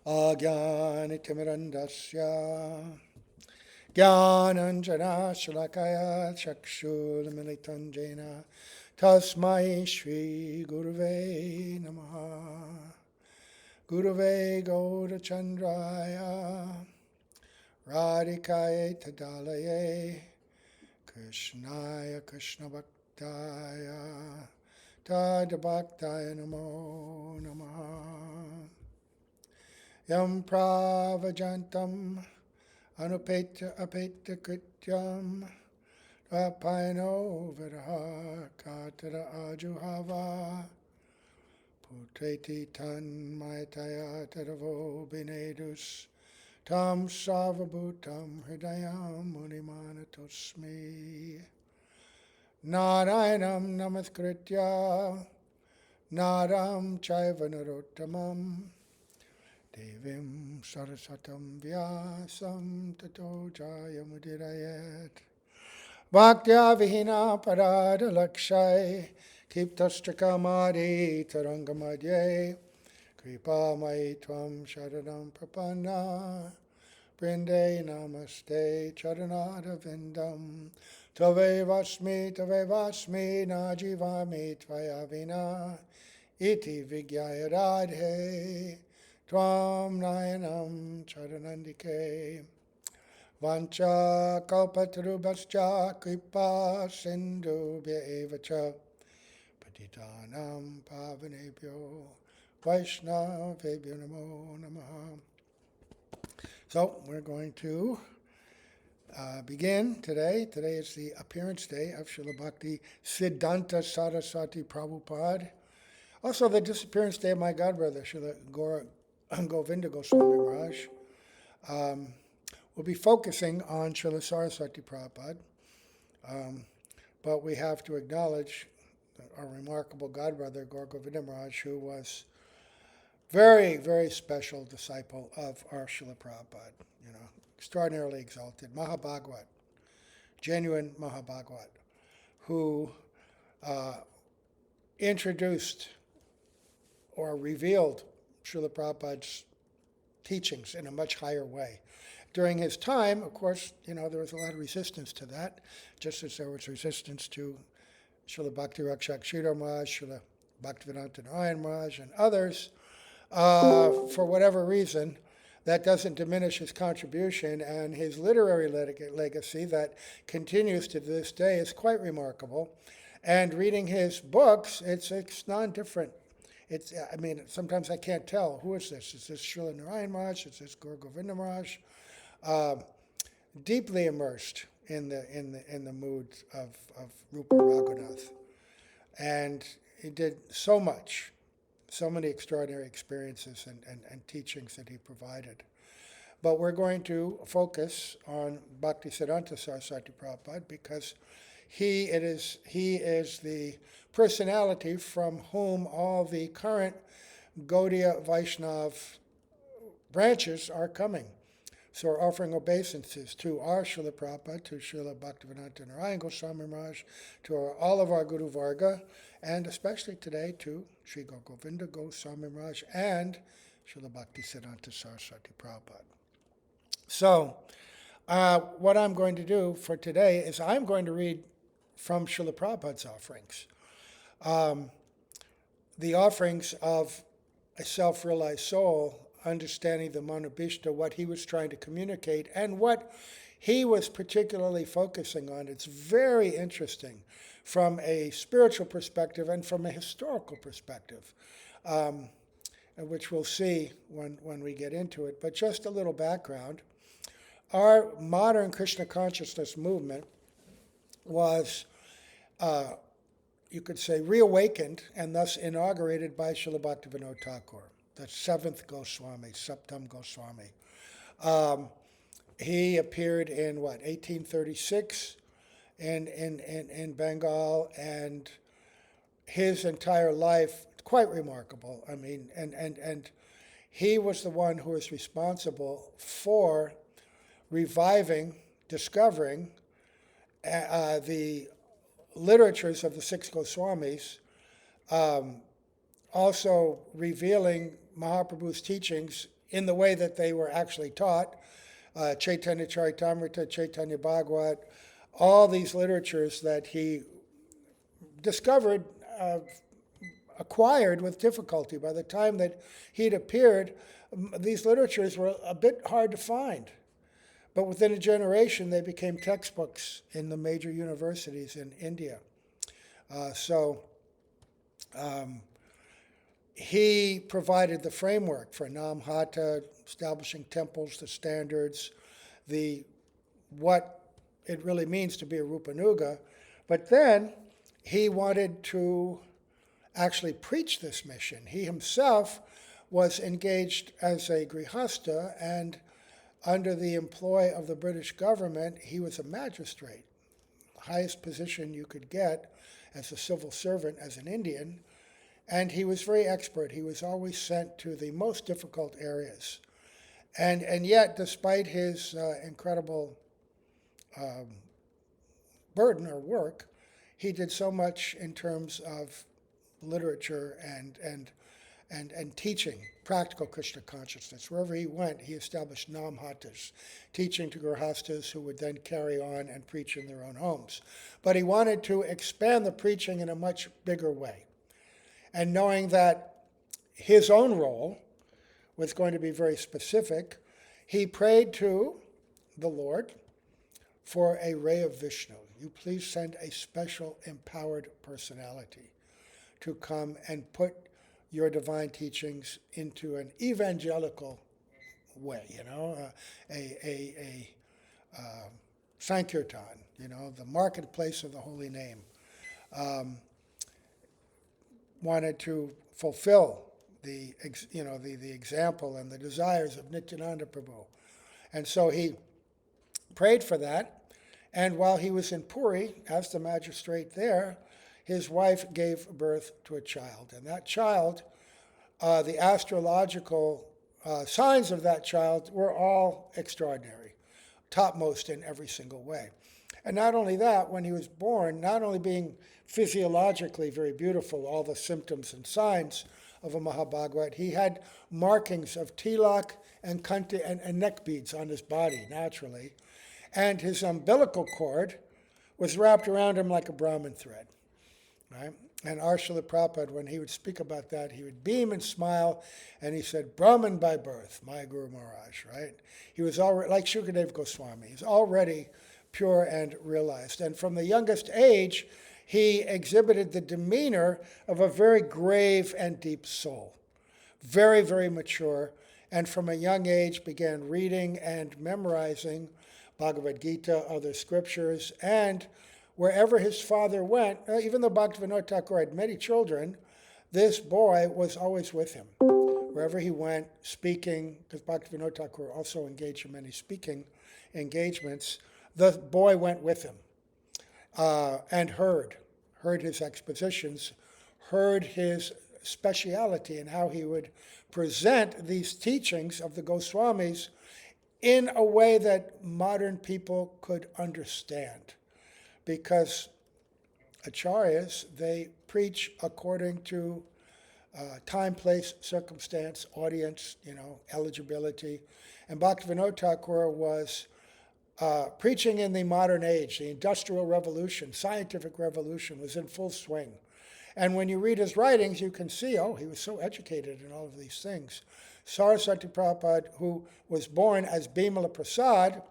Ajnanitimirandasya Jnananjana Shalakaya Chakshurmilitam Jena Tasmai Shri Guruve Namaha. Guruve Gaurachandraya Radhikaye Tadalaye Krishnaya Krishna Bhaktaya Tadabhaktaya Namo Namaha. Yam Pravajantam Anupeta Apeta Krityam Rapaino Viraha Katara Ajuhava Putreti Tan Maitaya Tadavo Binedus Tam Sarvabhutam Hridayam Munimanatosmi Narayanam Namaskritya Naram Chaiva Narottamam Devim Saraswatam Vyasam Tato Jayamudirayat Bhaktya Vihina Parada Lakshai Kiptastrakamadi Tarangamadye Kripa Mai Tvam Sharanam Prapanna Brinde Namaste Charanada Vindam Tave Vasmi Najivami Tvayavina Iti Vigyaya Radhe Tvam Nayanam Charanandike Vancha Kalpatarubhascha Kripa Sindhubhya Evacha Patitanam Pavanebhyo Vaishnavebhyo Namo Namaha. So we're going to begin today. Today is the appearance day of Srila Bhaktisiddhanta Sarasvati Prabhupada. Also the disappearance day of my godbrother, Srila Govinda Goswami Maharaj. We'll be focusing on Srila Saraswati Prabhupada, but we have to acknowledge our remarkable godbrother, Gaur Govinda Maharaj, who was very, very special disciple of our Srila Prabhupada, extraordinarily exalted, Mahabhagwat, genuine Mahabhagwat, who introduced or revealed Srila Prabhupada's teachings in a much higher way. During his time, of course, there was a lot of resistance to that, just as there was resistance to Srila Bhakti Rakshak Sridhar Maharaj, Srila Bhaktivedanta Narayan Maharaj, and others. For whatever reason, that doesn't diminish his contribution, and his literary legacy that continues to this day is quite remarkable. And reading his books, it's non-different. Sometimes I can't tell, who is this? Is this Srila Narayan Maharaj? Is this Gaur Govinda Maharaj? Deeply immersed in the mood of Rupa Raghunath. And he did so much, so many extraordinary experiences and teachings that he provided. But we're going to focus on Bhaktisiddhanta Saraswati Prabhupada because he is the personality from whom all the current Gaudiya Vaishnav branches are coming. So we're offering obeisances to our Srila Prabhupada, to Srila Bhaktivedanta Narayan Goswami Maharaj, to all of our Guru Varga, and especially today to Sri Gaur Govinda Goswami Maharaj and Srila Bhaktisiddhanta Saraswati Prabhupada. So what I'm going to do for today is I'm going to read from Srila Prabhupada's offerings. The offerings of a self-realized soul, understanding the Manubhishta, what he was trying to communicate, and what he was particularly focusing on. It's very interesting from a spiritual perspective and from a historical perspective, which we'll see when we get into it. But just a little background. Our modern Krishna consciousness movement was, you could say, reawakened and thus inaugurated by Srila Bhaktivedanta Thakur, the seventh Goswami, Saptam Goswami. He appeared in 1836 in Bengal, and his entire life, quite remarkable. And he was the one who was responsible for reviving, discovering the literatures of the six Goswamis, also revealing Mahaprabhu's teachings in the way that they were actually taught. Chaitanya Charitamrita, Chaitanya Bhagavat, all these literatures that he discovered, acquired with difficulty. By the time that he'd appeared, these literatures were a bit hard to find. But within a generation, they became textbooks in the major universities in India. He provided the framework for Nam Hatha, establishing temples, the standards, what it really means to be a Rupanuga. But then he wanted to actually preach this mission. He himself was engaged as a grihasta, and under the employ of the British government, he was a magistrate, highest position you could get as a civil servant as an Indian. And he was very expert. He was always sent to the most difficult areas. And yet, despite his incredible burden or work, he did so much in terms of literature and teaching practical Krishna consciousness. Wherever he went, he established Nam Hatas, teaching to grihastas who would then carry on and preach in their own homes. But he wanted to expand the preaching in a much bigger way. And knowing that his own role was going to be very specific, he prayed to the Lord for a ray of Vishnu. You please send a special empowered personality to come and put your divine teachings into an evangelical way, a Sankirtan, the marketplace of the holy name. Wanted to fulfill the example and the desires of Nityananda Prabhu. And so he prayed for that. And while he was in Puri, as the magistrate there, his wife gave birth to a child. And that child, the astrological signs of that child were all extraordinary, topmost in every single way. And not only that, when he was born, not only being physiologically very beautiful, all the symptoms and signs of a Mahabhagavat, he had markings of tilak and kanti and neck beads on his body, naturally. And his umbilical cord was wrapped around him like a Brahmin thread. Right? And Srila Prabhupada, when he would speak about that, he would beam and smile, and he said, Brahmin by birth, my Guru Maharaj, right? He was already, like Shukadev Goswami, he's already pure and realized. And from the youngest age, he exhibited the demeanor of a very grave and deep soul, very, very mature, and from a young age began reading and memorizing Bhagavad Gita, other scriptures, and wherever his father went, even though Bhaktivedanta Thakur had many children, this boy was always with him. Wherever he went, speaking, because Bhaktivedanta Thakur also engaged in many speaking engagements, the boy went with him and heard his expositions, heard his speciality and how he would present these teachings of the Goswamis in a way that modern people could understand. Because acharyas, they preach according to time, place, circumstance, audience, eligibility. And Bhaktivedanta Thakur was preaching in the modern age. The Industrial Revolution, scientific revolution was in full swing. And when you read his writings, you can see, he was so educated in all of these things. Sarasvati Prabhupada, who was born as Bimala Prasad,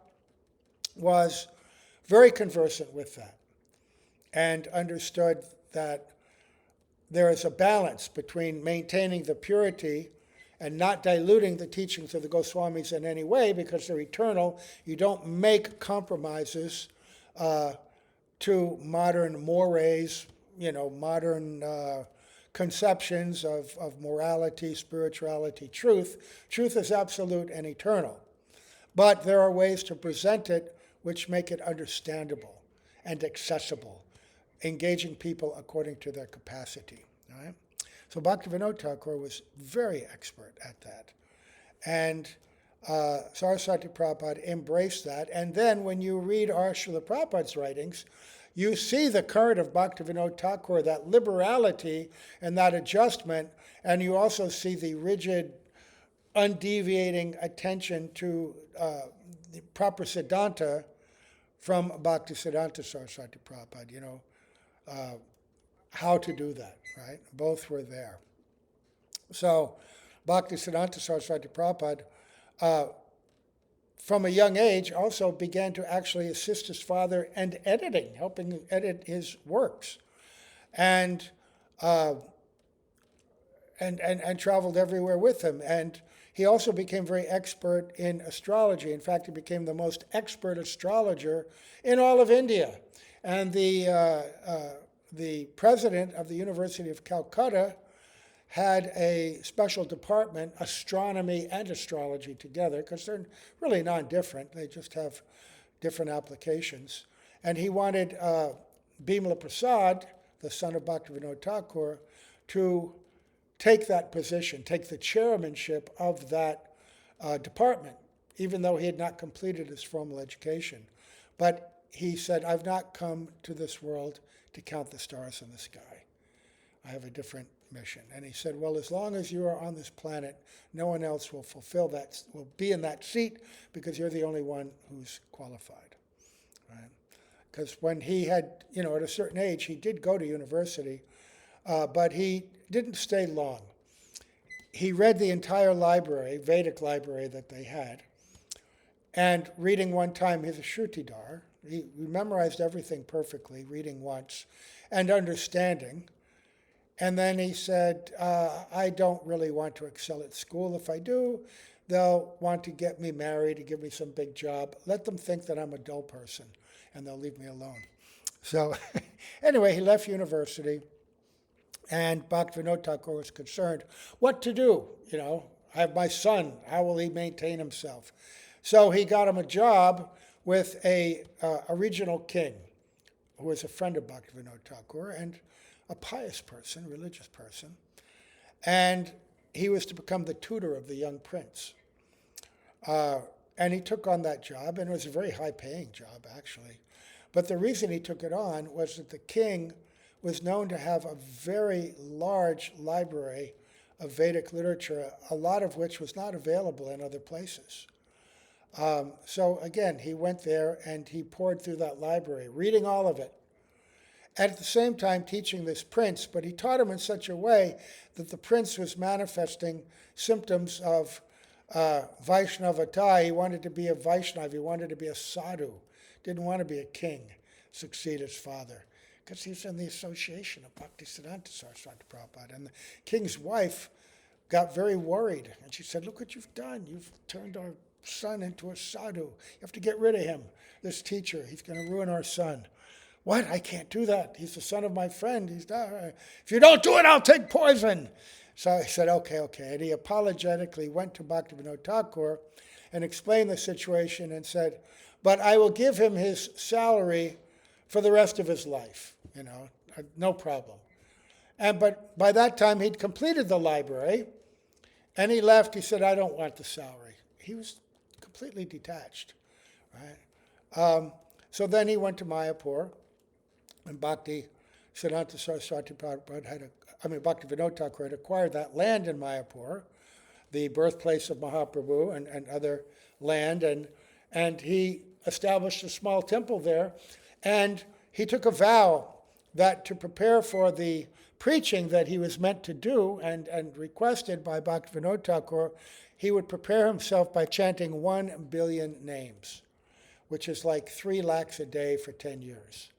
was very conversant with that and understood that there is a balance between maintaining the purity and not diluting the teachings of the Goswamis in any way because they're eternal. You don't make compromises to modern mores, modern conceptions of morality, spirituality, truth. Truth is absolute and eternal. But there are ways to present it which make it understandable and accessible, engaging people according to their capacity. Right? So Bhaktivedanta Thakur was very expert at that. And Saraswati Prabhupada embraced that. And then when you read Srila Prabhupada's writings, you see the current of Bhaktivedanta Thakur, that liberality and that adjustment, and you also see the rigid undeviating attention to the proper Siddhanta from Bhaktisiddhanta Sarasvati Prabhupada, how to do that, right? Both were there. So Bhaktisiddhanta Sarasvati Prabhupada, from a young age, also began to actually assist his father in editing, helping him edit his works, and traveled everywhere with him. And he also became very expert in astrology. In fact, he became the most expert astrologer in all of India. And the president of the University of Calcutta had a special department, astronomy and astrology together, because they're really non-different. They just have different applications. And he wanted Bimala Prasad, the son of Bhaktivedanta Thakur, to take that position, take the chairmanship of that department, even though he had not completed his formal education. But he said, I've not come to this world to count the stars in the sky. I have a different mission. And he said, well, as long as you are on this planet, no one else will fulfill that, will be in that seat, because you're the only one who's qualified, right? Because when he had, at a certain age, he did go to university, but he didn't stay long. He read the entire library, Vedic library that they had, and reading one time, he's a Shrutidar. He memorized everything perfectly, reading once, and understanding. And then he said, I don't really want to excel at school. If I do, they'll want to get me married, to give me some big job. Let them think that I'm a dull person, and they'll leave me alone. So anyway, he left university, and Bhaktivedanta Thakur was concerned what to do. I have my son. How will he maintain himself? So he got him a job with a regional king who was a friend of Bhaktivedanta Thakur and a pious person, religious person. And he was to become the tutor of the young prince. And he took on that job, and it was a very high-paying job, actually. But the reason he took it on was that the king was known to have a very large library of Vedic literature, a lot of which was not available in other places. So again, he went there and he poured through that library, reading all of it, and at the same time teaching this prince, but he taught him in such a way that the prince was manifesting symptoms of Vaishnavata. He wanted to be a Vaishnav, he wanted to be a sadhu, didn't want to be a king, succeed his father, because he was in the association of Bhaktisiddhanta Sarasvati Prabhupada. And the king's wife got very worried, and she said, look what you've done. You've turned our son into a sadhu. You have to get rid of him, this teacher. He's going to ruin our son. What? I can't do that. He's the son of my friend. He's not. If you don't do it, I'll take poison. So he said, okay. And he apologetically went to Bhaktivedanta Thakur and explained the situation and said, but I will give him his salary for the rest of his life, no problem. But by that time, he'd completed the library, and he left. He said, I don't want the salary. He was completely detached, right? So then he went to Mayapur, and Bhaktisiddhanta Sarasvati Prabhupada Bhaktivedanta Thakur had acquired that land in Mayapur, the birthplace of Mahaprabhu and other land, and he established a small temple there, and he took a vow that to prepare for the preaching that he was meant to do and requested by Bhaktivedanta Thakur, he would prepare himself by chanting 1 billion names, which is like 3 lakhs a day for 10 years.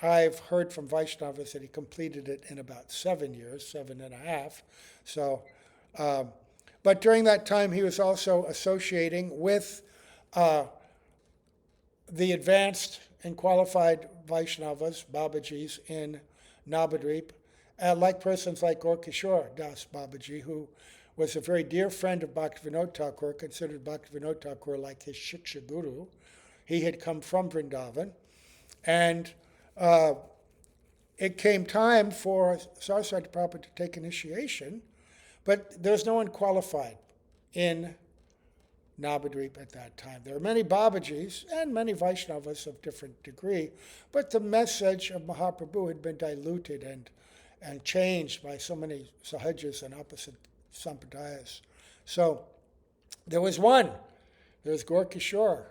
I've heard from Vaishnavas that he completed it in about 7 years, 7.5. So, but during that time, he was also associating with the advanced and qualified Vaishnavas, Babajis, in Navadvip, like persons like Gaur Kishore Das Babaji, who was a very dear friend of Bhaktivedanta Thakur, considered Bhaktivedanta Thakur like his Shiksha Guru. He had come from Vrindavan, and it came time for Saraswati Prabhupada to take initiation, but there was no one qualified in Navadvip at that time. There were many Babajis and many Vaishnavas of different degree, but the message of Mahaprabhu had been diluted and changed by so many sahajas and opposite sampradayas. So there was one. There was Gaur Kishore.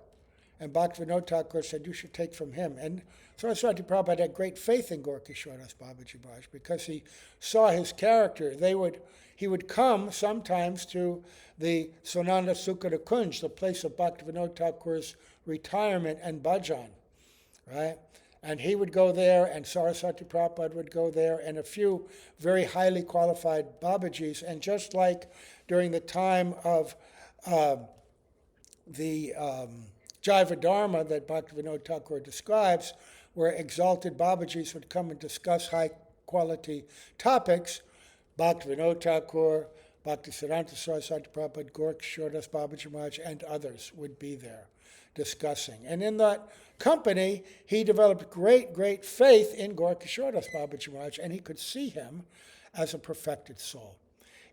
And Bhaktivedanta Thakur said, you should take from him. And Saraswati Prabhupada had great faith in Gaur Kishore Das Babaji Maharaj because he saw his character. He would come sometimes to the Sonanda Sukhada Kunj, the place of Bhaktivedanta Thakur's retirement and bhajan, right? And he would go there, and Saraswati Prabhupada would go there, and a few very highly qualified Babajis. And just like during the time of the Jaiva Dharma that Bhaktivedanta Thakur describes, where exalted Babajis would come and discuss high-quality topics, Bhaktivedanta Thakur, Bhaktisiddhanta Saraswati Prabhupada, Gaur Kishore Das Babaji Maharaj, and others would be there discussing. And in that company, he developed great faith in Gaur Kishore Das Babaji Maharaj, and he could see him as a perfected soul.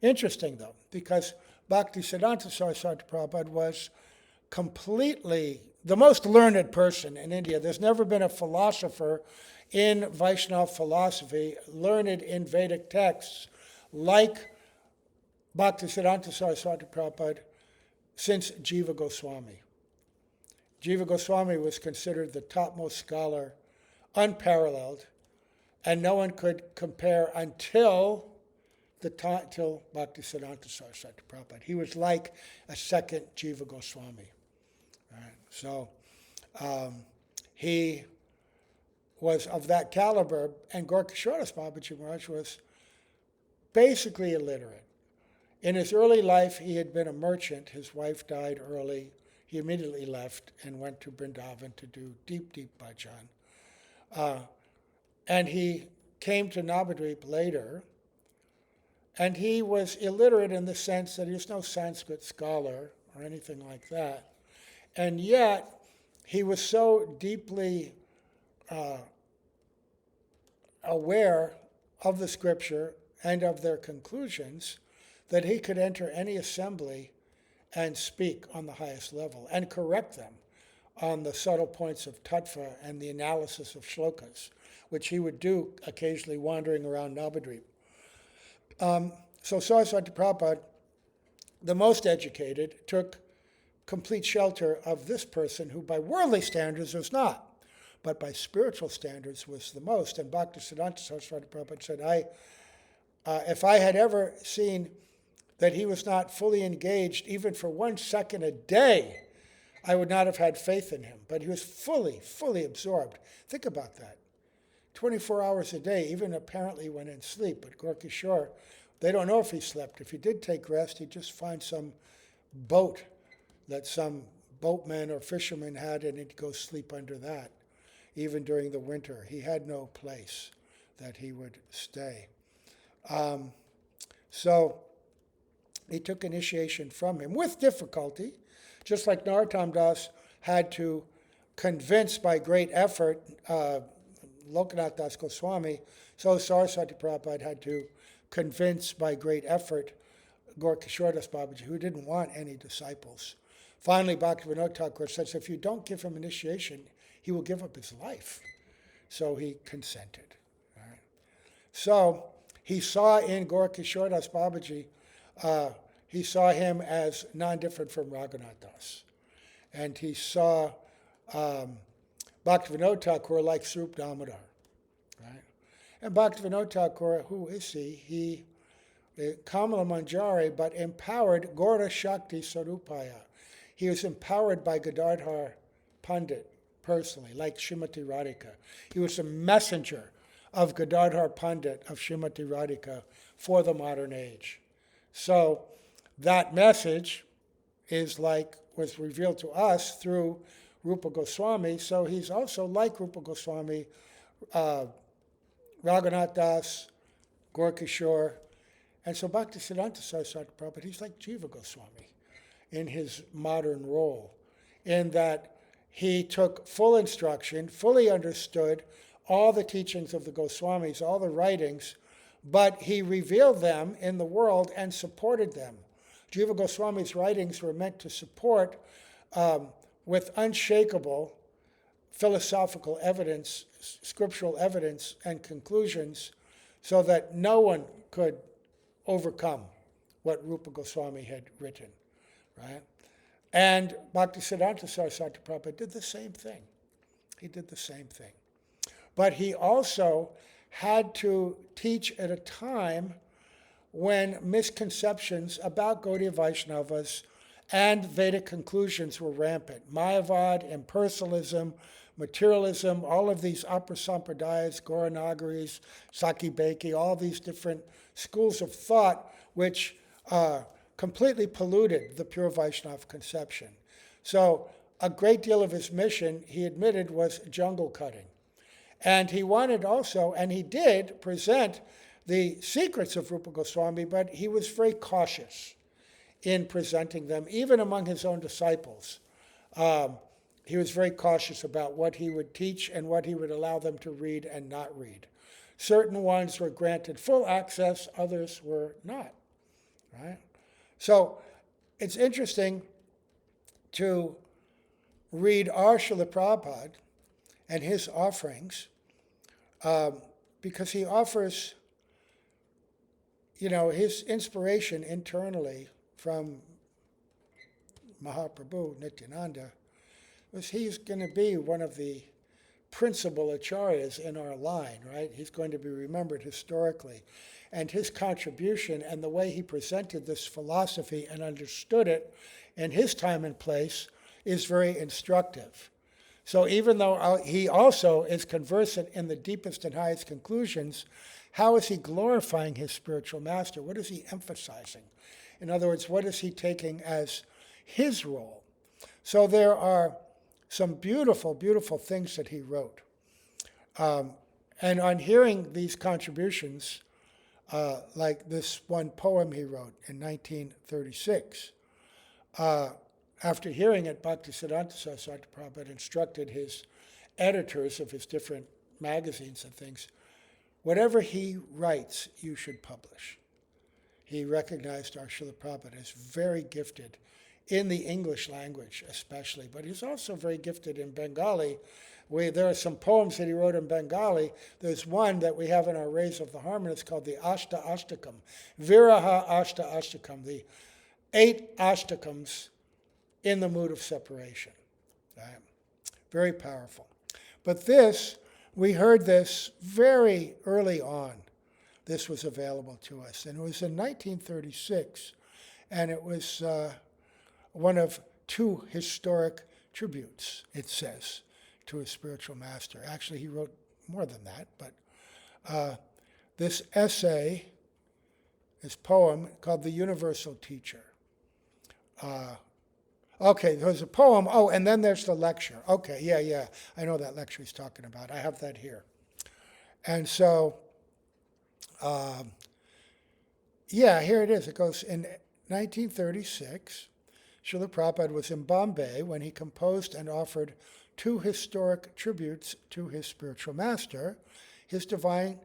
Interesting, though, because Bhaktisiddhanta Saraswati Prabhupada was completely the most learned person in India. There's never been a philosopher in Vaishnava philosophy learned in Vedic texts like Bhaktisiddhanta Saraswati Prabhupada since Jiva Goswami. Jiva Goswami was considered the topmost scholar, unparalleled, and no one could compare until Bhaktisiddhanta Saraswati Prabhupada. He was like a second Jiva Goswami. Right. So he was of that caliber, and Gaur Kishore Das Babaji Maharaj was basically illiterate. In his early life, he had been a merchant. His wife died early. He immediately left and went to Vrindavan to do deep bhajan. And he came to Navadvip later, and he was illiterate in the sense that he was no Sanskrit scholar or anything like that. And yet, he was so deeply aware of the scripture and of their conclusions that he could enter any assembly and speak on the highest level and correct them on the subtle points of tattva and the analysis of shlokas, which he would do occasionally wandering around Navadvip. So Saraswati Prabhupada, the most educated, took complete shelter of this person who by worldly standards was not, but by spiritual standards was the most. And Bhaktisiddhanta Saraswati Prabhupada said, if I had ever seen that he was not fully engaged even for 1 second a day, I would not have had faith in him. But he was fully absorbed. Think about that. 24 hours a day, even apparently when in sleep. But Gaur Kishore, they don't know if he slept. If he did take rest, he'd just find some boat that some boatman or fisherman had, and he'd go sleep under that. Even during the winter, he had no place that he would stay. So he took initiation from him with difficulty, just like Narottam Das had to convince by great effort Lokanath Das Goswami, so Saraswati Prabhupada had to convince by great effort Gaur Kishore Das Babaji, who didn't want any disciples. Finally, Bhaktivedanta Thakur says, if you don't give him initiation, he will give up his life. So he consented. All right. So he saw in Gaur Kishore Das Babaji, he saw him as non-different from Raghunath Das. And he saw Bhaktivedanta Thakur like Swarup Damodar. Right? And Bhaktivedanta Thakur, who is he? He Kamala Manjari, but empowered Gaura Shakti Sarupaya. He was empowered by Gadadhar Pandit personally, like Srimati Radhika. He was a messenger of Gadadhar Pandit, of Srimati Radhika, for the modern age. So that message was revealed to us through Rupa Goswami, so he's also like Rupa Goswami, Raghunath Das, Gaur Kishore, and so Bhaktisiddhanta Saraswati Prabhupada, he's like Jiva Goswami in his modern role, in that he took full instruction, fully understood all the teachings of the Goswamis, all the writings, but he revealed them in the world and supported them. Jiva Goswami's writings were meant to support with unshakable philosophical evidence, scriptural evidence, and conclusions, so that no one could overcome what Rupa Goswami had written, right? And Bhaktisiddhanta Sarasvati Prabhupada did the same thing. He did the same thing. But he also had to teach at a time when misconceptions about Gaudiya Vaishnavas and Vedic conclusions were rampant. Mayavad, impersonalism, materialism, all of these upper sampradayas, Gauranagiris, Sakibeki, all these different schools of thought which completely polluted the pure Vaishnava conception. So a great deal of his mission, he admitted, was jungle cutting. And he wanted also, and he did, present the secrets of Rupa Goswami, but he was very cautious in presenting them, even among his own disciples. He was very cautious about what he would teach and what he would allow them to read and not read. Certain ones were granted full access, others were not, right? So it's interesting to read our Srila Prabhupada and his offerings, because he offers, his inspiration internally from Mahaprabhu Nityananda was he's going to be one of the principal acharyas in our line, right? He's going to be remembered historically. And his contribution and the way he presented this philosophy and understood it in his time and place is very instructive. So even though he also is conversant in the deepest and highest conclusions, how is he glorifying his spiritual master? What is he emphasizing? In other words, what is he taking as his role? So there are some beautiful, beautiful things that he wrote. And on hearing these contributions, like this one poem he wrote in 1936, after hearing it, Bhaktisiddhanta Sarasvati Prabhupada instructed his editors of his different magazines and things, whatever he writes, you should publish. He recognized our Srila Prabhupada as very gifted in the English language especially, but he's also very gifted in Bengali. There are some poems that he wrote in Bengali. There's one that we have in our Rays of the Harmonists called the Ashta Ashtakam, Viraha Ashta Ashtakam, the 8 Ashtakams in the mood of separation. Right? Very powerful. But this, we heard this very early on. This was available to us. And it was in 1936, and it was one of 2 historic tributes, it says, to his spiritual master. Actually, he wrote more than that, but this essay, this poem called The Universal Teacher. Okay, there's a poem. Oh, and then there's the lecture. Okay, yeah. I know that lecture he's talking about. I have that here. And so, here it is. It goes in 1936. Srila Prabhupada was in Bombay when he composed and offered 2 historic tributes to his spiritual master, His Divine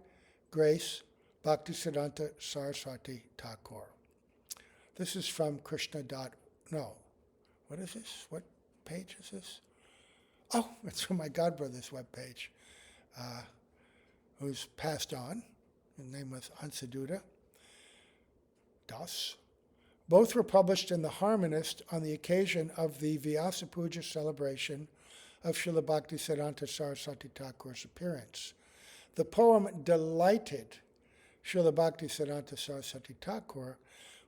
Grace, Bhaktisiddhanta Sarasvati Thakur. This is from What is this? What page is this? Oh, it's from my godbrother's webpage, who's passed on. His name was Ansaduda Das. Both were published in The Harmonist on the occasion of the Vyasa Puja celebration of Srila Bhaktisiddhanta Sarasvati Thakur's appearance. The poem delighted Srila Bhaktisiddhanta Sarasvati Thakur,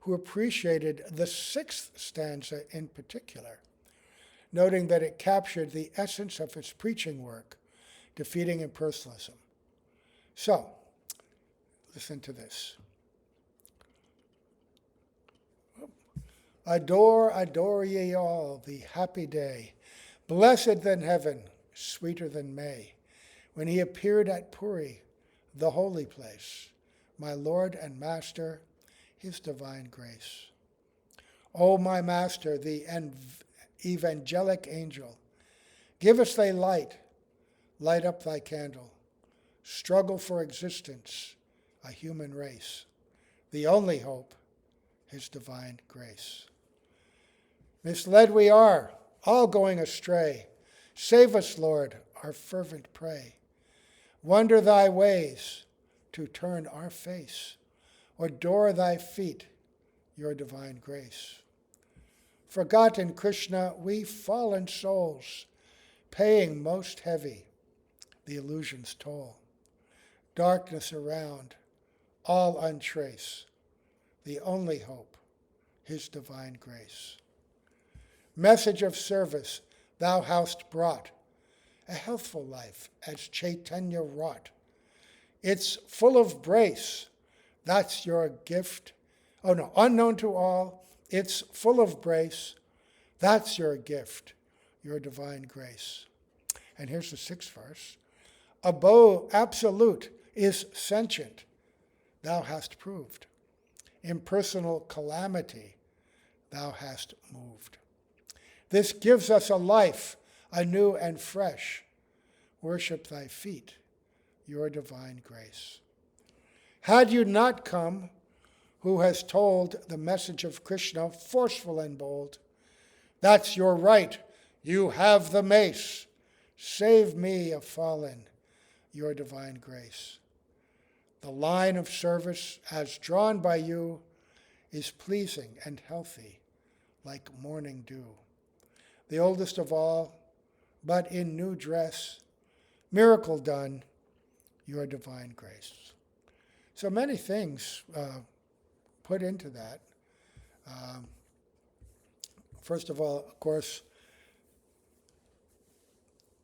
who appreciated the 6th stanza in particular, noting that it captured the essence of his preaching work, defeating impersonalism. So, listen to this. Adore, adore ye all the happy day, blessed than heaven, sweeter than May, when he appeared at Puri, the holy place, my Lord and Master, His Divine Grace. O my Master, the evangelic angel, give us thy light, light up thy candle, struggle for existence, a human race, the only hope, His Divine Grace. Misled we are, all going astray. Save us, Lord, our fervent pray. Wonder thy ways, to turn our face. Adore thy feet, your divine grace. Forgotten Krishna, we fallen souls, paying most heavy the illusion's toll. Darkness around, all untrace, the only hope, his divine grace. Message of service thou hast brought, a healthful life as Chaitanya wrought. It's full of grace, that's your gift. Oh no, unknown to all, it's full of grace, that's your gift, your divine grace. And here's the 6th verse. Above absolute is sentient, thou hast proved. Impersonal calamity, thou hast moved. This gives us a life anew and fresh. Worship thy feet, your divine grace. Had you not come, who has told the message of Krishna, forceful and bold, that's your right, you have the mace. Save me a fallen, your divine grace. The line of service, as drawn by you, is pleasing and healthy, like morning dew. The oldest of all, but in new dress, miracle done, your divine grace. So many things put into that. First of all, of course,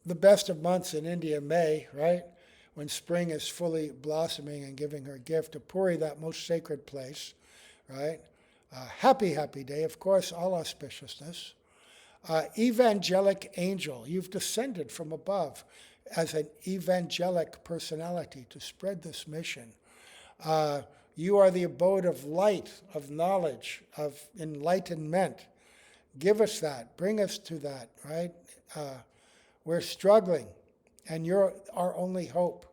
the best of months in India, May, right? When spring is fully blossoming and giving her gift, of Puri, that most sacred place, right? Happy, happy day, of course, all auspiciousness. Evangelic angel, you've descended from above as an evangelic personality to spread this mission. You are the abode of light, of knowledge, of enlightenment. Give us that, bring us to that, right? We're struggling, and you're our only hope.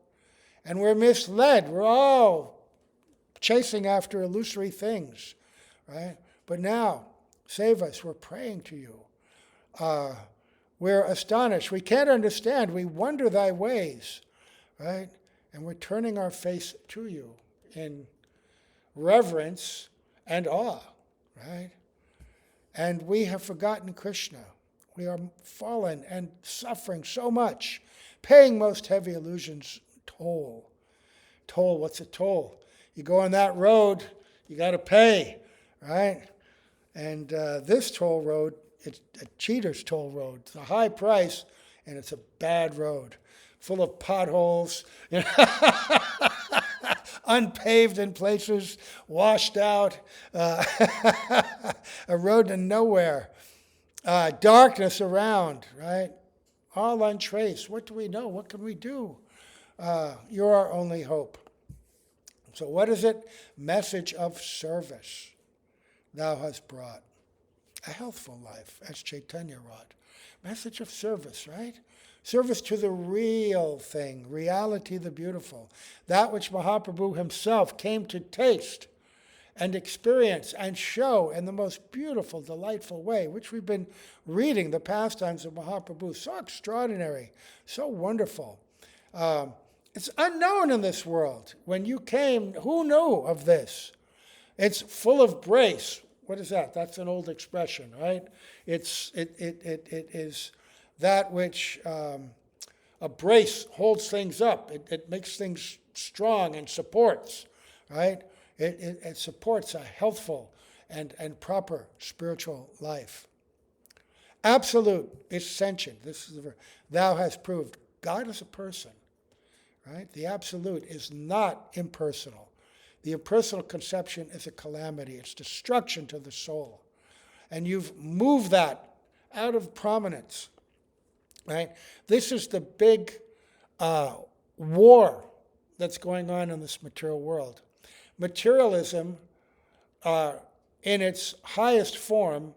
And we're misled. We're all chasing after illusory things, right? But now, save us. We're praying to you. We're astonished. We can't understand. We wonder thy ways, right? And we're turning our face to you in reverence and awe, right? And we have forgotten Krishna. We are fallen and suffering so much, paying most heavy illusions toll. Toll, what's a toll? You go on that road, you got to pay, right? And this toll road, it's a cheater's toll road. It's a high price, and it's a bad road, full of potholes, unpaved in places, washed out, a road to nowhere. Darkness around, right? All untraced. What do we know? What can we do? You're our only hope. So what is it? Message of service thou hast brought. A healthful life, as Chaitanya wrought. Message of service, right? Service to the real thing, reality the beautiful. That which Mahaprabhu himself came to taste and experience and show in the most beautiful, delightful way, which we've been reading the pastimes of Mahaprabhu. So extraordinary, so wonderful. It's unknown in this world. When you came, who knew of this? It's full of grace. What is that? That's an old expression, right? It is that which a brace holds things up. It makes things strong and supports, right? It supports a healthful and proper spiritual life. Absolute is sentient. This is the verse. Thou hast proved. God is a person, right? The absolute is not impersonal. The impersonal conception is a calamity. It's destruction to the soul. And you've moved that out of prominence, right? This is the big war that's going on in this material world. Materialism, in its highest form,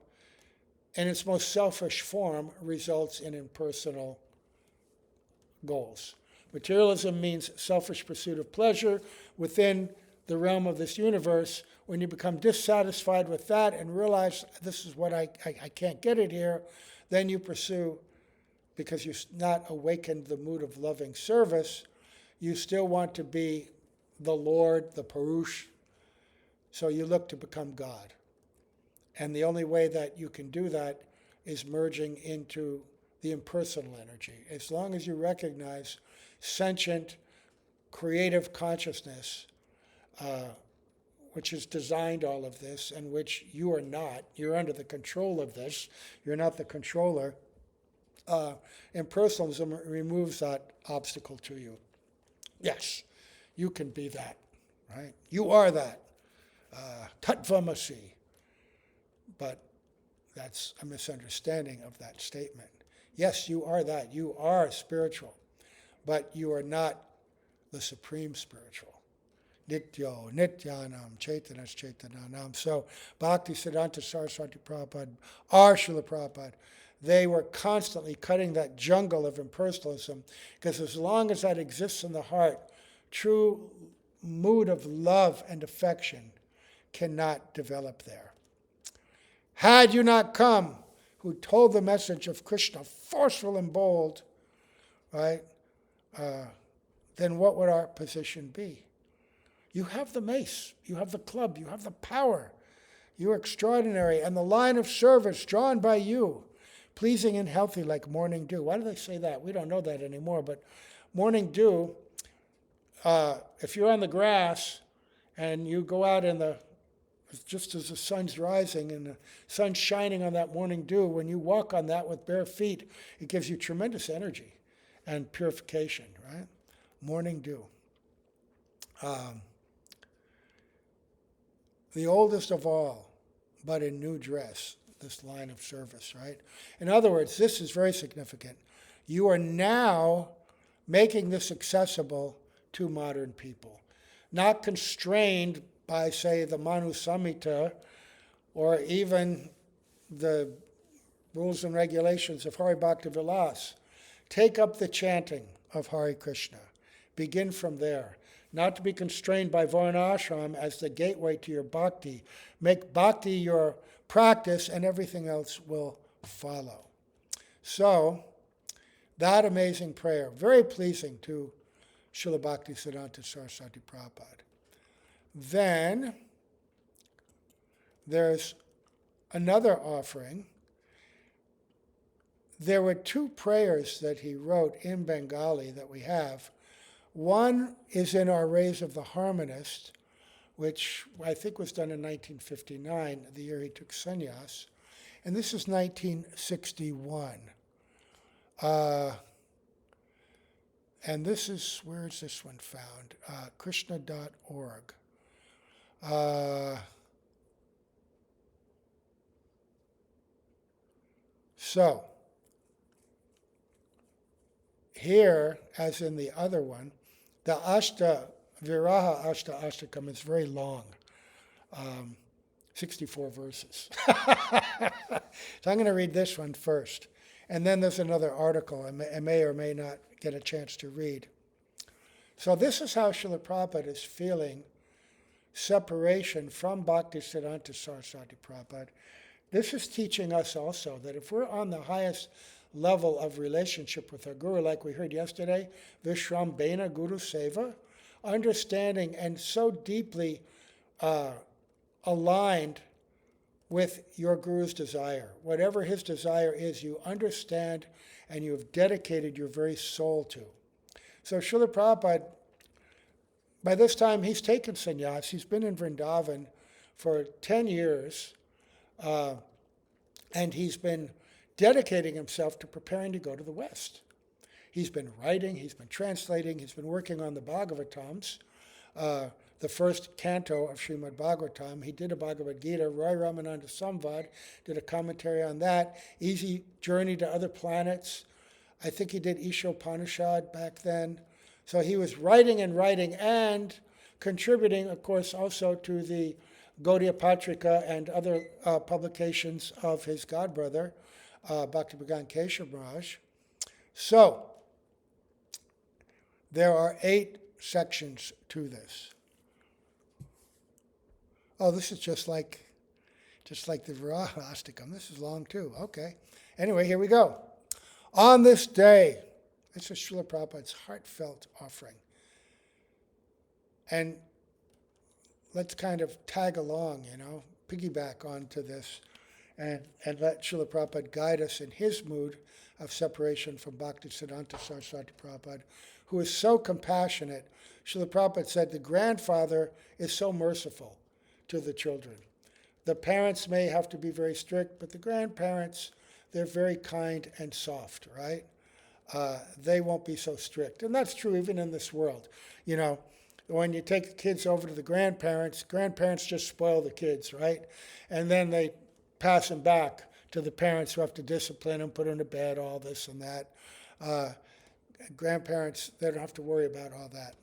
in its most selfish form, results in impersonal goals. Materialism means selfish pursuit of pleasure within the realm of this universe. When you become dissatisfied with that and realize this is what I can't get it here, then you pursue, because you've not awakened the mood of loving service, you still want to be the Lord, the Purush, so you look to become God. And the only way that you can do that is merging into the impersonal energy. As long as you recognize sentient, creative consciousness, which has designed all of this, and which you are not, you're under the control of this, you're not the controller, impersonalism removes that obstacle to you. Yes, you can be that, right? You are that. Tattvamasi. But that's a misunderstanding of that statement. Yes, you are that. You are spiritual, but you are not the supreme spiritual. Nityo, Nityanam, Chaitanas, Chaitananam. So, Bhaktisiddhanta, Sarasvati, Prabhupada, our Srila Prabhupada, they were constantly cutting that jungle of impersonalism, because as long as that exists in the heart, true mood of love and affection cannot develop there. Had you not come, who told the message of Krishna, forceful and bold, right, then what would our position be? You have the mace, you have the club, you have the power. You are extraordinary, and the line of service drawn by you, pleasing and healthy like morning dew. Why do they say that? We don't know that anymore, but morning dew, if you're on the grass and you go out in the, just as the sun's rising and the sun's shining on that morning dew, when you walk on that with bare feet, it gives you tremendous energy and purification, right? Morning dew. The oldest of all, but in new dress, this line of service, right? In other words, this is very significant. You are now making this accessible to modern people, not constrained by, say, the Manu Samhita or even the rules and regulations of Hari Bhakti Vilas. Take up the chanting of Hare Krishna. Begin from there. Not to be constrained by Varnashram as the gateway to your bhakti. Make bhakti your practice and everything else will follow. So, that amazing prayer, very pleasing to Srila Bhaktisiddhanta Saraswati Prabhupada. Then, there's another offering. There were two prayers that he wrote in Bengali that we have. One is in our Rays of the Harmonist, which I think was done in 1959, the year he took sannyas. And this is 1961. And this is, where is this one found? Krishna.org. So, here, as in the other one, the Viraha Ashtakam is very long, 64 verses. So I'm going to read this one first. And then there's another article I may or may not get a chance to read. So this is how Srila Prabhupada is feeling separation from Bhaktisiddhanta Saraswati Prabhupada. This is teaching us also that if we're on the highest level of relationship with our Guru, like we heard yesterday, Vishram Bena Guru Seva, understanding and so deeply aligned with your Guru's desire. Whatever his desire is, you understand and you have dedicated your very soul to. So Srila Prabhupada, by this time he's taken sannyas. He's been in Vrindavan for 10 years, and he's been dedicating himself to preparing to go to the West. He's been writing, he's been translating, he's been working on the Bhagavatams, the first canto of Srimad Bhagavatam. He did a Bhagavad Gita, Roy Ramananda Samvad, did a commentary on that, Easy Journey to Other Planets. I think he did Ishopanishad back then. So he was writing and contributing, of course, also to the Gaudiya Patrika and other publications of his godbrother, Bhaktivedanta Keshav Maharaj. So, there are 8 sections to this. Oh, this is just like the Viraha Ashtakam. This is long too. Okay. Anyway, here we go. On this day, this is Srila Prabhupada's heartfelt offering. And let's kind of tag along, piggyback onto this and let Srila Prabhupada guide us in his mood of separation from Bhaktisiddhanta Sarasvati Prabhupada, who is so compassionate. Srila Prabhupada said the grandfather is so merciful to the children. The parents may have to be very strict, but the grandparents, they're very kind and soft, right? They won't be so strict. And that's true even in this world. You know, when you take the kids over to the grandparents just spoil the kids, right? And then they pass them back to the parents who have to discipline them, put them to bed, all this and that. Grandparents, they don't have to worry about all that.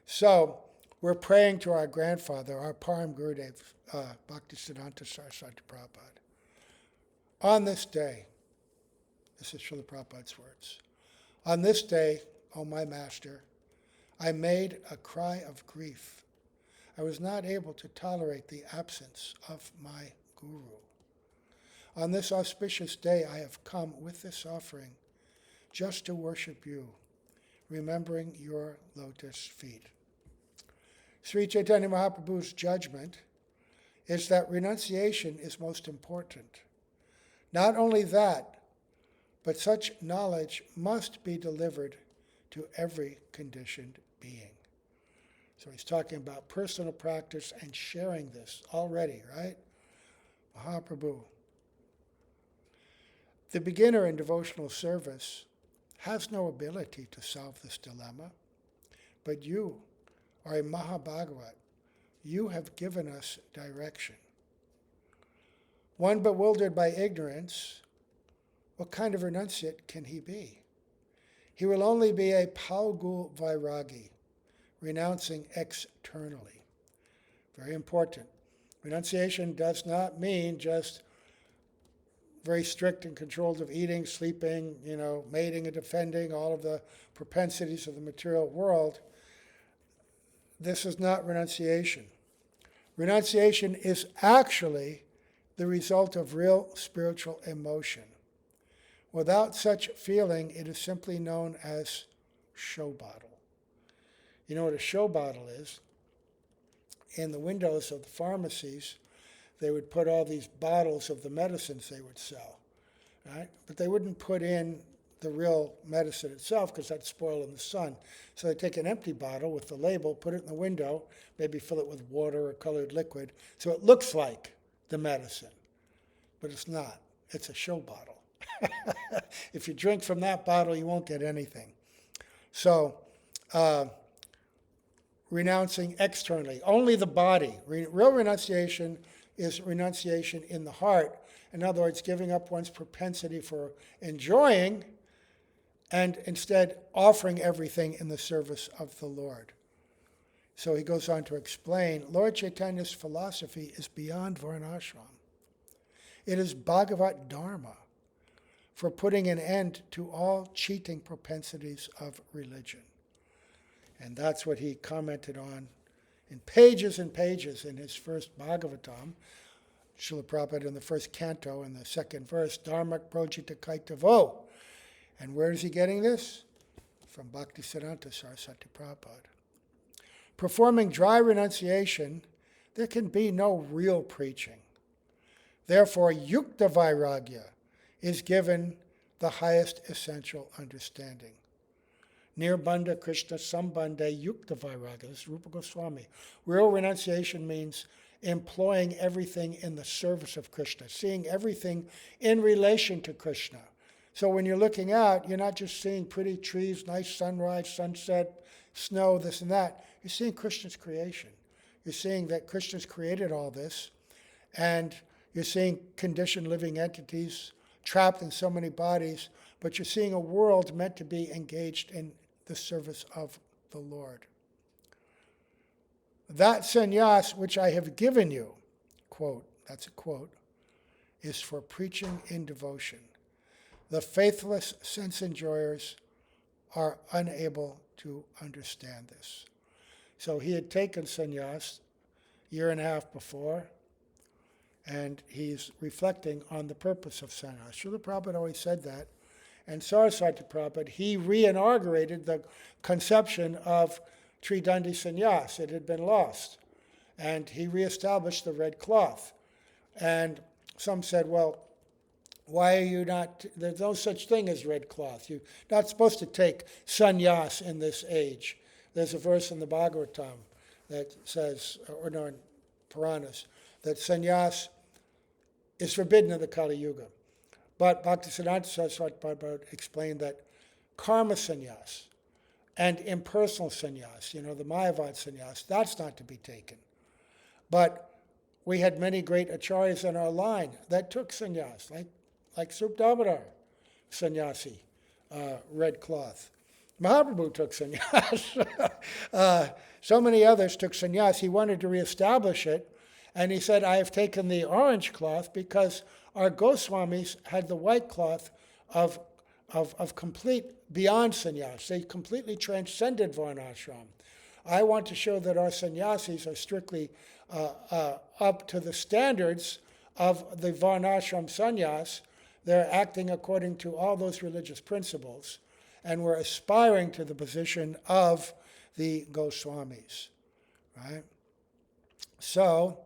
So we're praying to our grandfather, our Param Gurudev, Bhaktisiddhanta Sarasvati Prabhupada. On this day, this is Srila Prabhupada's words, on this day, O my master, I made a cry of grief. I was not able to tolerate the absence of my guru. On this auspicious day, I have come with this offering just to worship you, remembering your lotus feet. Sri Chaitanya Mahaprabhu's judgment is that renunciation is most important. Not only that, but such knowledge must be delivered to every conditioned being. So he's talking about personal practice and sharing this already, right? Mahaprabhu. The beginner in devotional service has no ability to solve this dilemma, but you are a Mahabhagavat. You have given us direction. One bewildered by ignorance, what kind of renunciate can he be? He will only be a Palgul Vairagi, renouncing externally. Very important. Renunciation does not mean just very strict and controlled of eating, sleeping, mating and defending, all of the propensities of the material world. This is not renunciation. Renunciation is actually the result of real spiritual emotion. Without such feeling, it is simply known as show bottle. You know what a show bottle is? In the windows of the pharmacies, they would put all these bottles of the medicines they would sell, right? But they wouldn't put in the real medicine itself because that'd spoil in the sun. So they take an empty bottle with the label, put it in the window, maybe fill it with water or colored liquid, so it looks like the medicine. But it's not. It's a show bottle. If you drink from that bottle, you won't get anything. So, renouncing externally, only the body. Real renunciation is renunciation in the heart. In other words, giving up one's propensity for enjoying and instead offering everything in the service of the Lord. So he goes on to explain, Lord Chaitanya's philosophy is beyond varnashram. It is Bhagavat Dharma for putting an end to all cheating propensities of religion. And that's what he commented on in pages and pages in his first Bhagavatam, Srila Prabhupada in the first canto in the second verse, Dharmak Projita Kaitavo. And where is he getting this? From Bhaktisiddhanta Sarasvati Prabhupada. Performing dry renunciation, there can be no real preaching. Therefore, Yukta Vairagya is given the highest essential understanding. Nirbandha Krishna Sambandha Yukta Vairagya. This is Rupa Goswami. Real renunciation means employing everything in the service of Krishna, seeing everything in relation to Krishna. So when you're looking out, you're not just seeing pretty trees, nice sunrise, sunset, snow, this and that. You're seeing Krishna's creation. You're seeing that Krishna's created all this, and you're seeing conditioned living entities trapped in so many bodies, but you're seeing a world meant to be engaged in the service of the Lord. That sannyas which I have given you, quote, that's a quote, is for preaching in devotion. The faithless sense enjoyers are unable to understand this. So he had taken sannyas a year and a half before, and he's reflecting on the purpose of sannyas. Srila Prabhupada always said that. And Sarasvati Prabhupada, he re-inaugurated the conception of Tridandi sannyas. It had been lost. And he reestablished the red cloth. And some said, well, why are you not, there's no such thing as red cloth. You're not supposed to take sannyas in this age. There's a verse in the Bhagavatam that says, or no, in Puranas, that sannyas is forbidden in the Kali Yuga. But Bhaktisiddhanta Saraswati Prabhupada explained that karma sannyas and impersonal sannyas, the Mayavad sannyas, that's not to be taken. But we had many great acharyas in our line that took sannyas, like Sup Damodar, sannyasi, red cloth. Mahaprabhu took sannyas. So many others took sannyas. He wanted to reestablish it, and he said, I have taken the orange cloth because our Goswamis had the white cloth of complete, beyond sannyas. They completely transcended varnashram. I want to show that our sannyasis are strictly up to the standards of the varnashram sannyas. They're acting according to all those religious principles, and we're aspiring to the position of the Goswamis, right? So,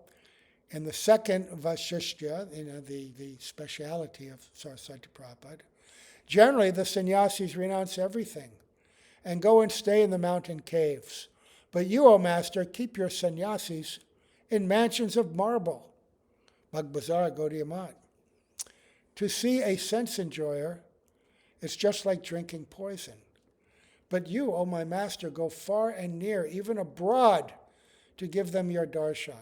in the second Vasishtha, the speciality of Saraswati Prabhupada, generally the sannyasis renounce everything and go and stay in the mountain caves. But you, O Master, keep your sannyasis in mansions of marble. Bagbazar Gaudiya Mat. To see a sense enjoyer is just like drinking poison. But you, O my Master, go far and near, even abroad, to give them your darshan.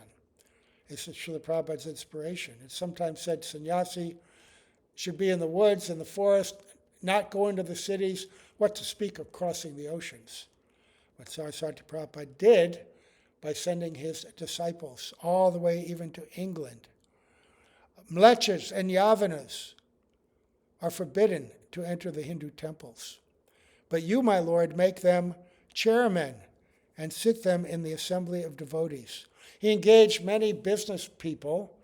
This is Srila Prabhupada's inspiration. It's sometimes said sannyasi should be in the woods, in the forest, not go into the cities, what to speak of crossing the oceans. What Saraswati Prabhupada did by sending his disciples all the way even to England. Mlechas and Yavanas are forbidden to enter the Hindu temples. But you, my Lord, make them chairmen and sit them in the assembly of devotees. He engaged many business people,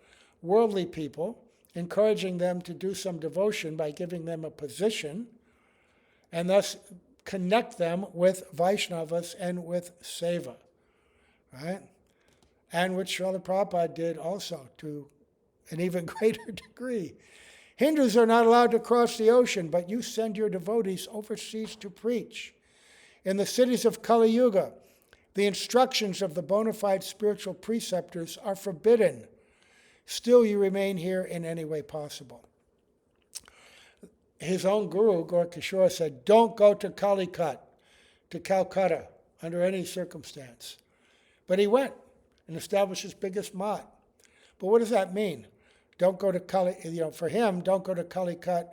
worldly people, encouraging them to do some devotion by giving them a position, and thus connect them with Vaishnavas and with Seva, right? And which Srila Prabhupada did also to an even greater degree. Hindus are not allowed to cross the ocean, but you send your devotees overseas to preach. In the cities of Kali Yuga, the instructions of the bona fide spiritual preceptors are forbidden. Still, you remain here in any way possible. His own guru, Gaur Kishore, said, don't go to Calicut, to Calcutta, under any circumstance. But he went and established his biggest mat. But what does that mean? Don't go to for him, don't go to Calicut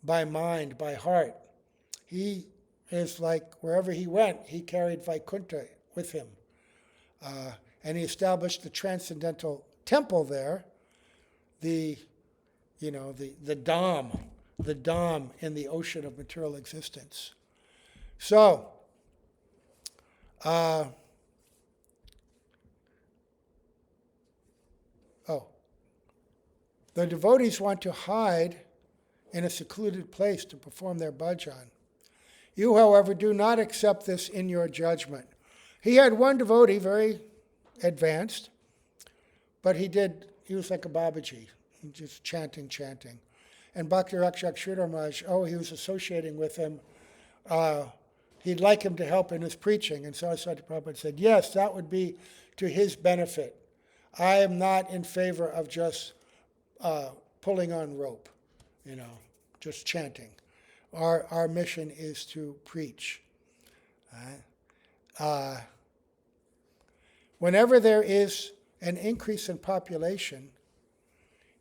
by mind, by heart. He is like, wherever he went, he carried Vaikuntha with him. And he established the transcendental temple there, the Dham in the ocean of material existence. So, the devotees want to hide in a secluded place to perform their bhajan. You, however, do not accept this in your judgment. He had one devotee, very advanced, but he was like a Babaji, just chanting. And Bhakti Rakshak Sridhar Maharaj, he was associating with him. He'd like him to help in his preaching. And Saraswati Prabhupada said, yes, that would be to his benefit. I am not in favor of just pulling on rope, just chanting. Our mission is to preach. Whenever there is an increase in population,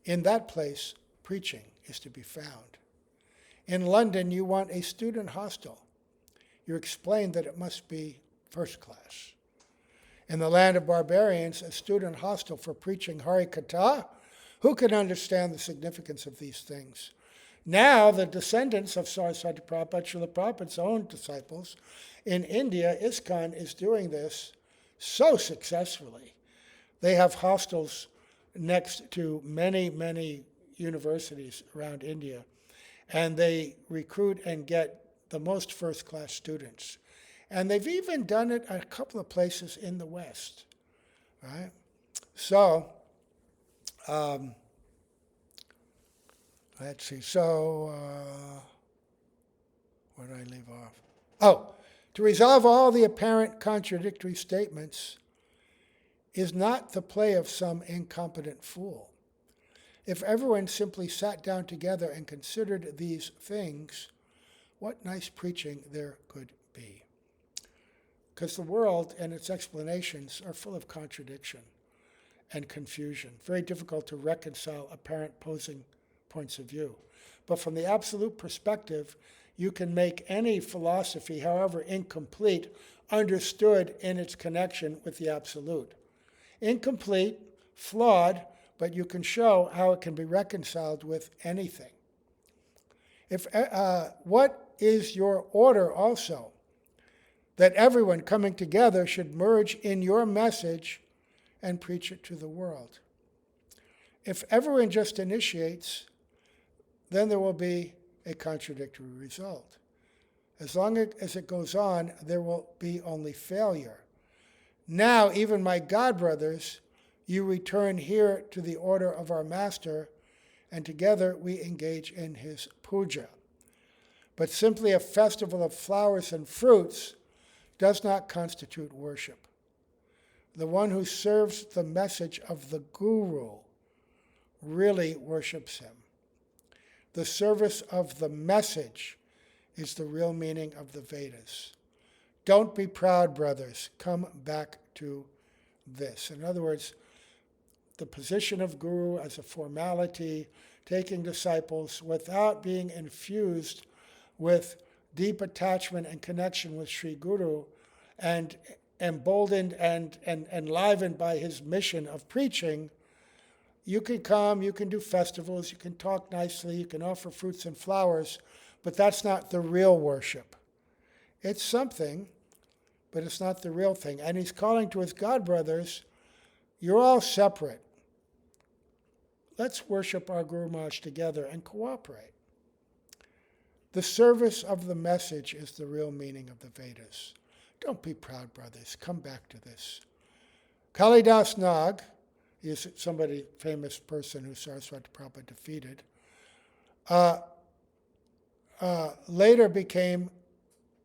in that place, preaching is to be found. In London, you want a student hostel. You explain that it must be first class. In the land of barbarians, a student hostel for preaching Hari Katha. Who can understand the significance of these things? Now, the descendants of Saraswati Prabhupada, Srila Prabhupada's own disciples, in India, ISKCON is doing this so successfully. They have hostels next to many, many universities around India, and they recruit and get the most first-class students. And they've even done it at a couple of places in the West, right? So, Um, let's see. So, where did I leave off? Oh, to resolve all the apparent contradictory statements is not the play of some incompetent fool. If everyone simply sat down together and considered these things, what nice preaching there could be. Because the world and its explanations are full of contradiction and confusion. Very difficult to reconcile apparent opposing points of view. But from the absolute perspective, you can make any philosophy, however incomplete, understood in its connection with the absolute. Incomplete, flawed, but you can show how it can be reconciled with anything. What is your order also? That everyone coming together should merge in your message and preach it to the world. If everyone just initiates, then there will be a contradictory result. As long as it goes on, there will be only failure. Now, even my God brothers, you return here to the order of our master, and together we engage in his puja. But simply a festival of flowers and fruits does not constitute worship. The one who serves the message of the Guru really worships him. The service of the message is the real meaning of the Vedas. Don't be proud, brothers. Come back to this. In other words, the position of Guru as a formality, taking disciples without being infused with deep attachment and connection with Sri Guru, and emboldened and enlivened by his mission of preaching, you can come, you can do festivals, you can talk nicely, you can offer fruits and flowers, but that's not the real worship. It's something, but it's not the real thing. And he's calling to his God brothers, you're all separate. Let's worship our Guru Maharaj together and cooperate. The service of the message is the real meaning of the Vedas. Don't be proud, brothers. Come back to this. Kalidas Nag, he is somebody, famous person who Sarasvati Prabhupada defeated, later became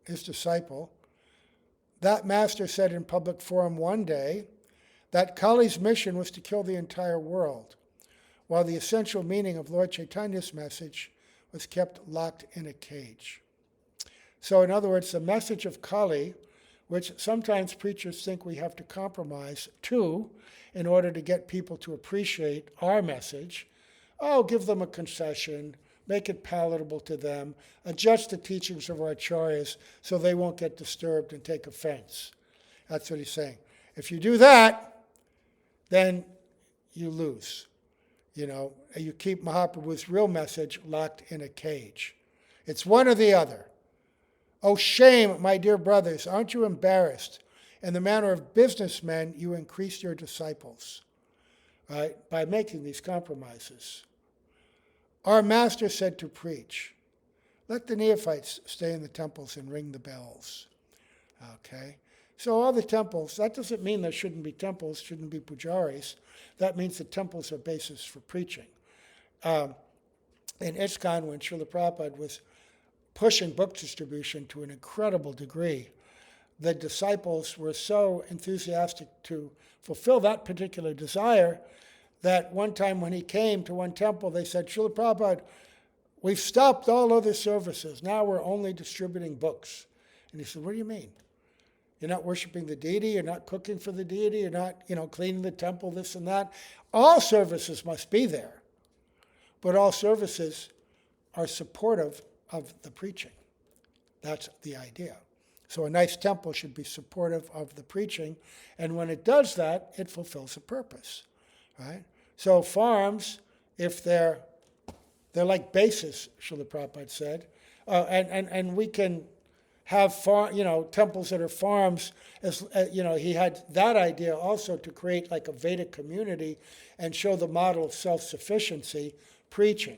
his disciple. That master said in public forum one day that Kali's mission was to kill the entire world, while the essential meaning of Lord Chaitanya's message was kept locked in a cage. So in other words, the message of Kali, which sometimes preachers think we have to compromise to in order to get people to appreciate our message, give them a concession, make it palatable to them, adjust the teachings of our acharyas so they won't get disturbed and take offense. That's what he's saying. If you do that, then you lose. You keep Mahaprabhu's real message locked in a cage. It's one or the other. Oh, shame, my dear brothers, aren't you embarrassed? In the manner of businessmen, you increase your disciples, right, by making these compromises. Our master said to preach. Let the neophytes stay in the temples and ring the bells. Okay? So all the temples, that doesn't mean there shouldn't be temples, shouldn't be pujaris. That means the temples are basis for preaching. In ISKCON, when Srila Prabhupada was pushing book distribution to an incredible degree, the disciples were so enthusiastic to fulfill that particular desire that one time when he came to one temple, they said, Srila Prabhupada, we've stopped all other services. Now we're only distributing books. And he said, what do you mean? You're not worshiping the deity, you're not cooking for the deity, you're not, cleaning the temple, this and that. All services must be there. But all services are supportive of the preaching. That's the idea. So a nice temple should be supportive of the preaching, and when it does that, it fulfills a purpose, right? So farms, if they're like bases, Srila Prabhupada said, and we can have temples that are farms. As he had that idea also to create like a Vedic community and show the model of self-sufficiency, preaching.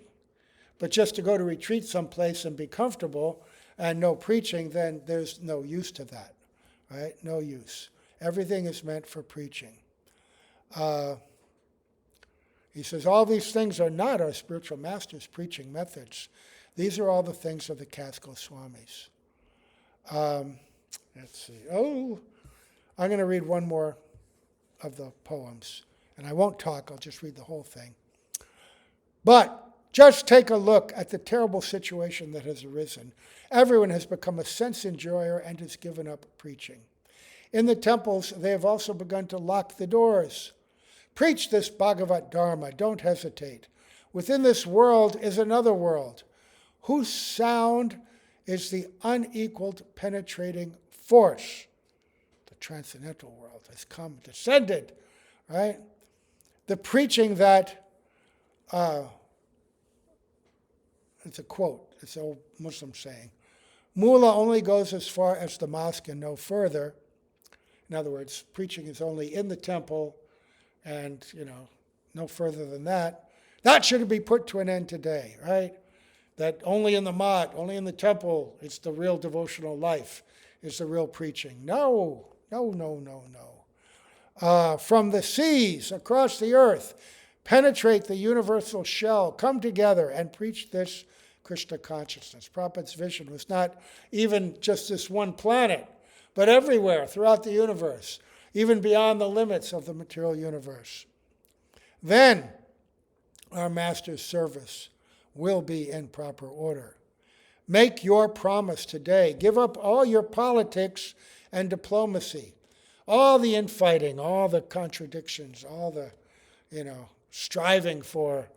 But just to go to retreat someplace and be comfortable and no preaching, then there's no use to that, right? No use. Everything is meant for preaching. He says, all these things are not our spiritual master's preaching methods. These are all the things of the Catskill Swamis. Let's see. Oh, I'm going to read one more of the poems. And I won't talk, I'll just read the whole thing. But just take a look at the terrible situation that has arisen. Everyone has become a sense enjoyer and has given up preaching. In the temples, they have also begun to lock the doors. Preach this Bhagavat Dharma, don't hesitate. Within this world is another world, whose sound is the unequaled penetrating force. The transcendental world has come, descended, right? The preaching that, it's a quote, it's an old Muslim saying, Mula only goes as far as the mosque and no further. In other words, preaching is only in the temple and, no further than that. That should be put to an end today, right? That only in the mott, only in the temple, it's the real devotional life, is the real preaching. No. From the seas across the earth, penetrate the universal shell, come together and preach this Krishna consciousness. Prabhupada's vision was not even just this one planet, but everywhere throughout the universe, even beyond the limits of the material universe. Then our Master's service will be in proper order. Make your promise today. Give up all your politics and diplomacy, all the infighting, all the contradictions, all the, striving for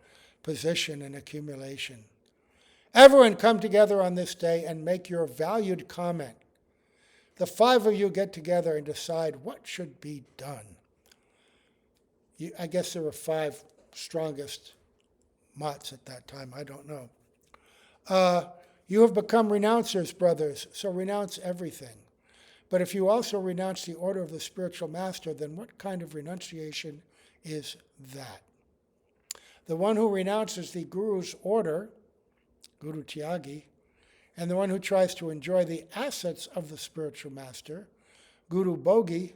position and accumulation. Everyone come together on this day and make your valued comment. The 5 of you get together and decide what should be done. I guess there were 5 strongest Mats at that time. I don't know. You have become renouncers, brothers, so renounce everything. But if you also renounce the order of the spiritual master, then what kind of renunciation is that? The one who renounces the Guru's order, Guru Tyagi, and the one who tries to enjoy the assets of the spiritual master, Guru Bhogi,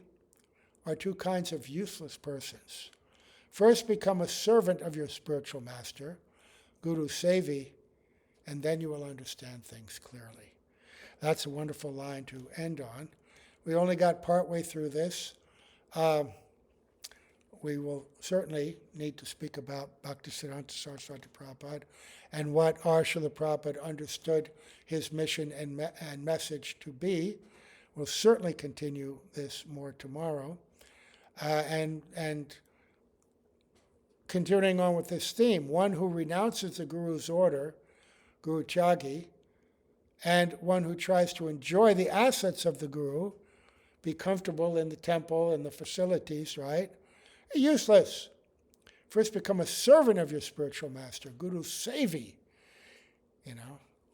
are 2 kinds of useless persons. First, become a servant of your spiritual master, Guru Sevi, and then you will understand things clearly. That's a wonderful line to end on. We only got partway through this. We will certainly need to speak about Bhaktisiddhanta Sarasvati Prabhupada and what our Srila Prabhupada understood his mission and message to be. We'll certainly continue this more tomorrow. And continuing on with this theme, one who renounces the Guru's order, Guru Tyagi, and one who tries to enjoy the assets of the Guru, be comfortable in the temple and the facilities, right? Useless. First become a servant of your spiritual master, Guru Sevi.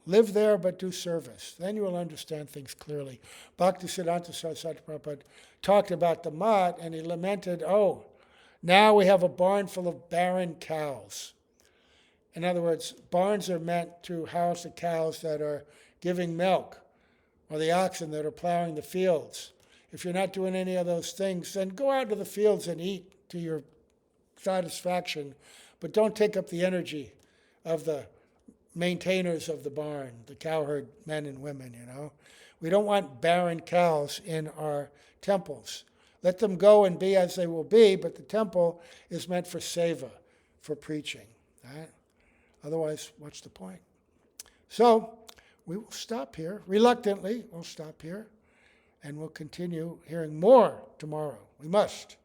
Live there but do service. Then you will understand things clearly. Bhaktisiddhanta Saraswati Prabhupada talked about the mat and he lamented, now we have a barn full of barren cows. In other words, barns are meant to house the cows that are giving milk or the oxen that are plowing the fields. If you're not doing any of those things, then go out to the fields and eat to your satisfaction, but don't take up the energy of the maintainers of the barn, the cowherd men and women, We don't want barren cows in our temples. Let them go and be as they will be, but the temple is meant for seva, for preaching. Right? Otherwise, what's the point? So, we will stop here. Reluctantly, we'll stop here. And we'll continue hearing more tomorrow. We must.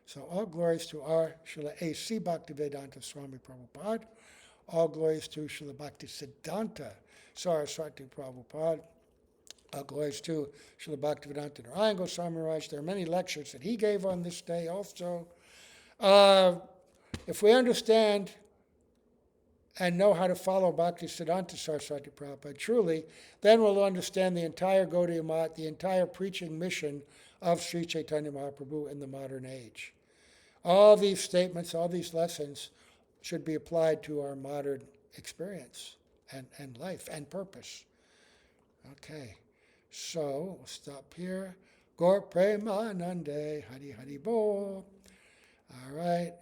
So all glories to our Srila A.C. Bhaktivedanta Swami Prabhupada. All glories to Srila Bhaktisiddhanta Saraswati Prabhupada. All glories to Srila Bhaktivedanta Narayan Goswami Maharaj. There are many lectures that he gave on this day also. If we understand and know how to follow Bhaktisiddhanta Saraswati Prabhupada truly, then we'll understand the entire Gaudiya Math, the entire preaching mission of Sri Chaitanya Mahaprabhu in the modern age. All these statements, all these lessons should be applied to our modern experience and life and purpose. Okay, so we'll stop here. Gaur Premanande, Hari Hari Bol. All right.